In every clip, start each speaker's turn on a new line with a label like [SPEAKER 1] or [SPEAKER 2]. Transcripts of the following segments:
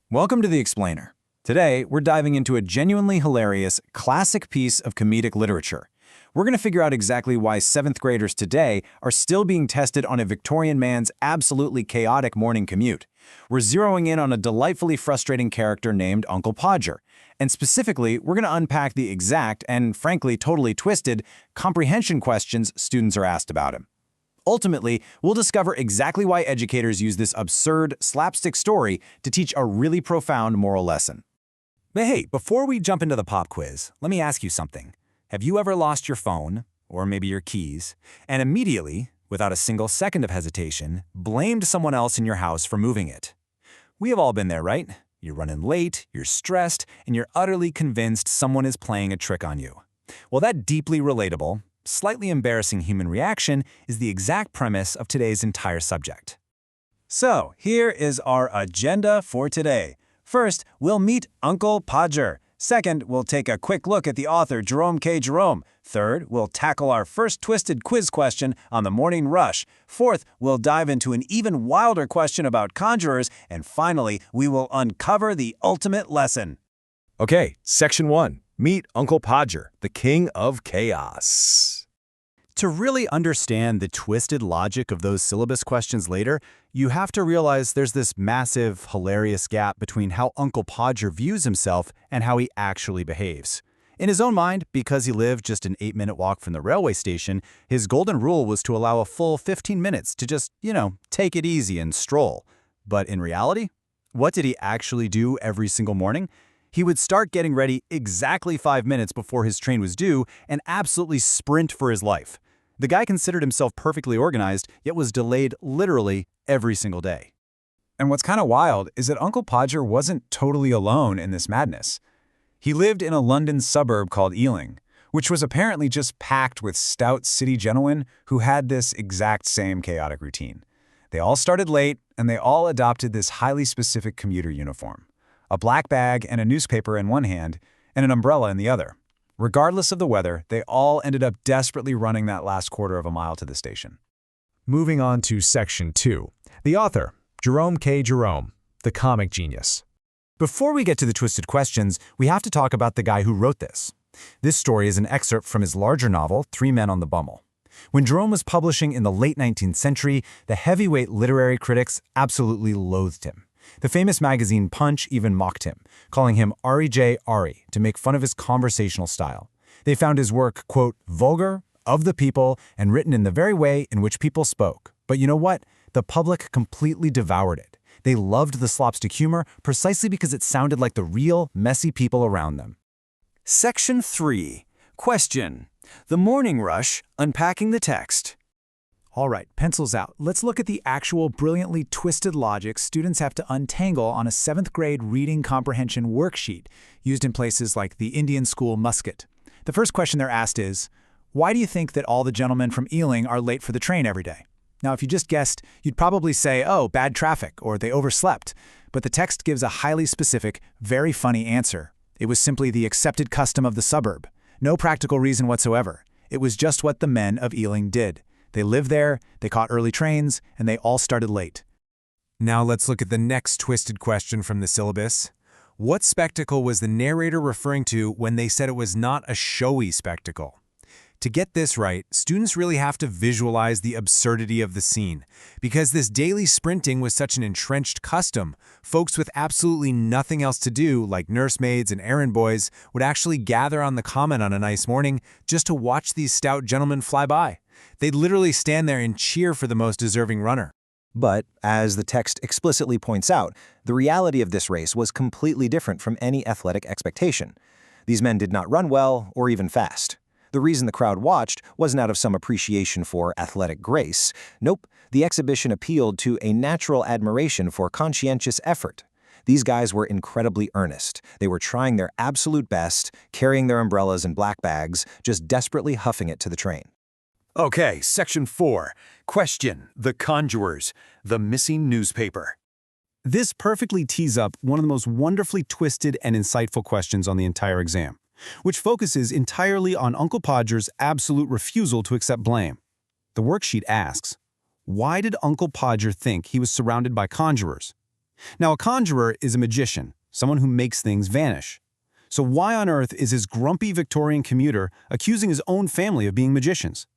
[SPEAKER 1] Welcome to The Explainer. Today, we're diving into a genuinely hilarious, classic piece of comedic literature. We're going to figure out exactly why 7th graders today are still being tested on a Victorian man's absolutely chaotic morning commute. We're zeroing in on a delightfully frustrating character named Uncle Podgr. And specifically, we're going to unpack the exact and, frankly, totally twisted comprehension questions students are asked about him. Ultimately, we'll discover exactly why educators use this absurd, slapstick story to teach a really profound moral lesson.
[SPEAKER 2] But hey, before we jump into the pop quiz, let me ask you something. Have you ever lost your phone, or maybe your keys, and immediately, without a single second of hesitation, blamed someone else in your house for moving it? We have all been there, right? You're running late, you're stressed, and you're utterly convinced someone is playing a trick on you. Well, that deeply relatable, slightly embarrassing human reaction is the exact premise of today's entire subject.
[SPEAKER 1] So, here is our agenda for today. First, we'll meet Uncle Podgr. Second, we'll take a quick look at the author Jerome K. Jerome. Third, we'll tackle our first twisted quiz question on the morning rush. Fourth, we'll dive into an even wilder question about conjurers. And finally, we will uncover the ultimate lesson.
[SPEAKER 3] Okay, Section 1. Meet Uncle Podgr, the king of chaos.
[SPEAKER 2] To really understand the twisted logic of those syllabus questions later, you have to realize there's this massive, hilarious gap between how Uncle Podgr views himself and how he actually behaves. In his own mind, because he lived just an 8-minute walk from the railway station, his golden rule was to allow a full 15 minutes to just, take it easy and stroll. But in reality, what did he actually do every single morning? He would start getting ready exactly 5 minutes before his train was due and absolutely sprint for his life. The guy considered himself perfectly organized, yet was delayed literally every single day.
[SPEAKER 1] And what's kind of wild is that Uncle Podgr wasn't totally alone in this madness. He lived in a London suburb called Ealing, which was apparently just packed with stout city gentlemen who had this exact same chaotic routine. They all started late, and they all adopted this highly specific commuter uniform. A black bag and a newspaper in one hand, and an umbrella in the other. Regardless of the weather, they all ended up desperately running that last quarter of a mile to the station.
[SPEAKER 3] Moving on to Section 2. The author, Jerome K. Jerome, the comic genius.
[SPEAKER 2] Before we get to the twisted questions, we have to talk about the guy who wrote this. This story is an excerpt from his larger novel, 3 Men on the Bummel. When Jerome was publishing in the late 19th century, the heavyweight literary critics absolutely loathed him. The famous magazine Punch even mocked him, calling him R.E.J. Ari to make fun of his conversational style. They found his work, quote, vulgar, of the people, and written in the very way in which people spoke. But you know what? The public completely devoured it. They loved the slapstick humor precisely because it sounded like the real, messy people around them. Section 3. Question. The morning rush, unpacking the text. All right, pencils out. Let's look at the actual brilliantly twisted logic students have to untangle on a 7th grade reading comprehension worksheet used in places like the Indian school Muscat. The first question they're asked is, why do you think that all the gentlemen from Ealing are late for the train every day? Now, if you just guessed, you'd probably say, oh, bad traffic, or they overslept. But the text gives a highly specific, very funny answer. It was simply the accepted custom of the suburb. No practical reason whatsoever. It was just what the men of Ealing did. They lived there, they caught early trains, and they all started late.
[SPEAKER 4] Now let's look at the next twisted question from the syllabus. What spectacle was the narrator referring to when they said it was not a showy spectacle? To get this right, students really have to visualize the absurdity of the scene. Because this daily sprinting was such an entrenched custom, folks with absolutely nothing else to do, like nursemaids and errand boys, would actually gather on the common on a nice morning just to watch these stout gentlemen fly by. They'd literally stand there and cheer for the most deserving runner.
[SPEAKER 5] But, as the text explicitly points out, the reality of this race was completely different from any athletic expectation. These men did not run well or even fast. The reason the crowd watched wasn't out of some appreciation for athletic grace. Nope, the exhibition appealed to a natural admiration for conscientious effort. These guys were incredibly earnest. They were trying their absolute best, carrying their umbrellas and black bags, just desperately huffing it to the train.
[SPEAKER 2] Okay, Section 4. Question. The Conjurers. The missing newspaper. This perfectly tees up one of the most wonderfully twisted and insightful questions on the entire exam, which focuses entirely on Uncle Podgr's absolute refusal to accept blame. The worksheet asks, why did Uncle Podgr think he was surrounded by conjurers? Now, a conjurer is a magician, someone who makes things vanish. So why on earth is his grumpy Victorian commuter accusing his own family of being magicians?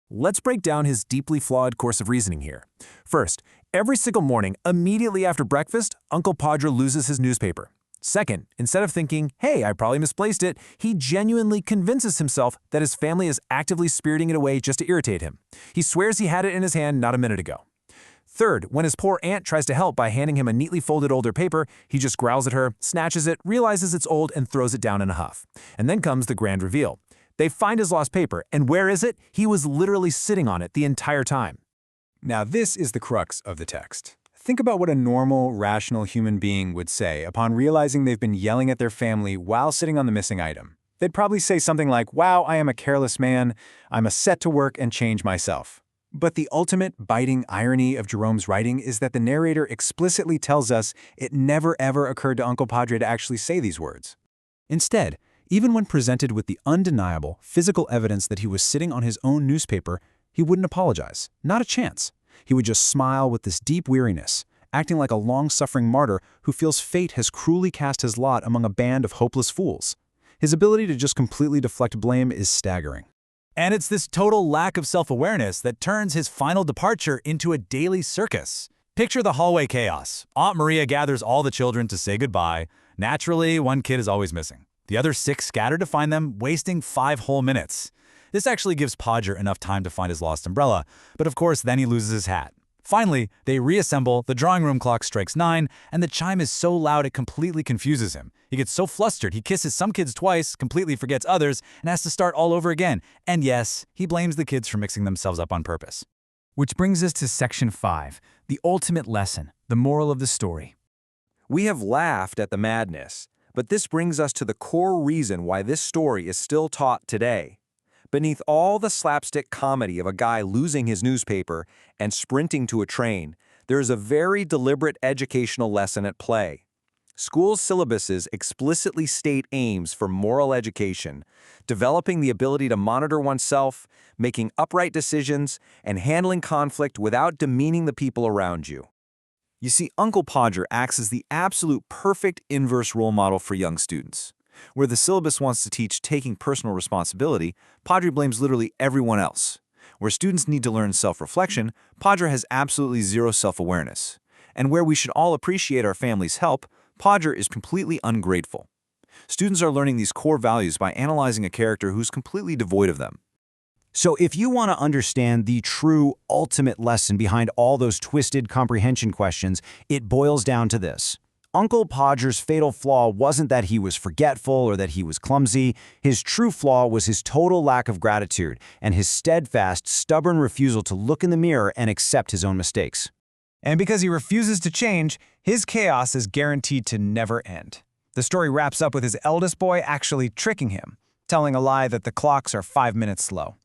[SPEAKER 1] Let's break down his deeply flawed course of reasoning here. First, every single morning, immediately after breakfast, Uncle Podgr loses his newspaper. Second, instead of thinking, hey, I probably misplaced it, he genuinely convinces himself that his family is actively spiriting it away just to irritate him. He swears he had it in his hand not a minute ago. Third, when his poor aunt tries to help by handing him a neatly folded older paper, he just growls at her, snatches it, realizes it's old, and throws it down in a huff. And then comes the grand reveal. They find his lost paper, and where is it? He was literally sitting on it the entire time.
[SPEAKER 2] Now, this is the crux of the text. Think about what a normal, rational human being would say upon realizing they've been yelling at their family while sitting on the missing item. They'd probably say something like, wow, I am a careless man. I must set to work and change myself. But the ultimate biting irony of Jerome's writing is that the narrator explicitly tells us it never ever occurred to Uncle Podgr to actually say these words. Instead, even when presented with the undeniable physical evidence that he was sitting on his own newspaper, he wouldn't apologize. Not a chance. He would just smile with this deep weariness, acting like a long-suffering martyr who feels fate has cruelly cast his lot among a band of hopeless fools. His ability to just completely deflect blame is staggering.
[SPEAKER 3] And it's this total lack of self-awareness that turns his final departure into a daily circus. Picture the hallway chaos. Aunt Maria gathers all the children to say goodbye. Naturally, one kid is always missing. The other 6 scatter to find them, wasting 5 whole minutes. This actually gives Podgr enough time to find his lost umbrella, but of course then he loses his hat. Finally, they reassemble, the drawing room clock strikes 9, and the chime is so loud it completely confuses him. He gets so flustered he kisses some kids twice, completely forgets others, and has to start all over again. And yes, he blames the kids for mixing themselves up on purpose.
[SPEAKER 6] Which brings us to Section 5, the ultimate lesson, the moral of the story.
[SPEAKER 7] We have laughed at the madness, but this brings us to the core reason why this story is still taught today. Beneath all the slapstick comedy of a guy losing his newspaper and sprinting to a train, there is a very deliberate educational lesson at play. School syllabuses explicitly state aims for moral education, developing the ability to monitor oneself, making upright decisions, and handling conflict without demeaning the people around you. You see, Uncle Podgr acts as the absolute perfect inverse role model for young students. Where the syllabus wants to teach taking personal responsibility, Podgr blames literally everyone else. Where students need to learn self-reflection, Podgr has absolutely zero self-awareness. And where we should all appreciate our family's help, Podgr is completely ungrateful. Students are learning these core values by analyzing a character who's completely devoid of them.
[SPEAKER 5] So if you want to understand the true ultimate lesson behind all those twisted comprehension questions, it boils down to this. Uncle Podgr's fatal flaw wasn't that he was forgetful or that he was clumsy. His true flaw was his total lack of gratitude and his steadfast, stubborn refusal to look in the mirror and accept his own mistakes.
[SPEAKER 3] And because he refuses to change, his chaos is guaranteed to never end. The story wraps up with his eldest boy actually tricking him, telling a lie that the clocks are 5 minutes slow.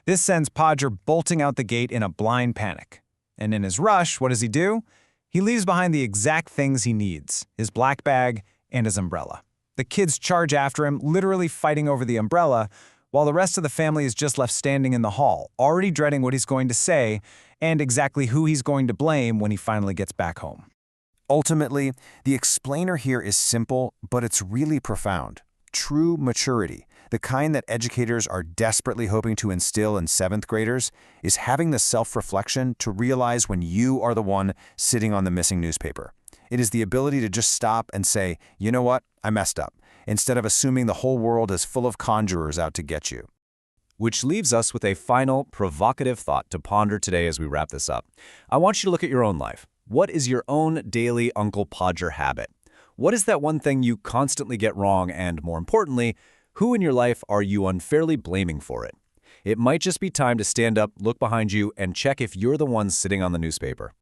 [SPEAKER 3] This sends Podgr bolting out the gate in a blind panic. And in his rush, what does he do? He leaves behind the exact things he needs, his black bag and his umbrella. The kids charge after him, literally fighting over the umbrella, while the rest of the family is just left standing in the hall, already dreading what he's going to say and exactly who he's going to blame when he finally gets back home.
[SPEAKER 7] Ultimately, the explainer here is simple, but it's really profound. True maturity, the kind that educators are desperately hoping to instill in 7th graders, is having the self-reflection to realize when you are the one sitting on the missing newspaper. It is the ability to just stop and say, you know what, I messed up, instead of assuming the whole world is full of conjurers out to get you.
[SPEAKER 1] Which leaves us with a final, provocative thought to ponder today as we wrap this up. I want you to look at your own life. What is your own daily Uncle Podgr habit? What is that one thing you constantly get wrong, and more importantly, who in your life are you unfairly blaming for it? It might just be time to stand up, look behind you, and check if you're the one sitting on the newspaper.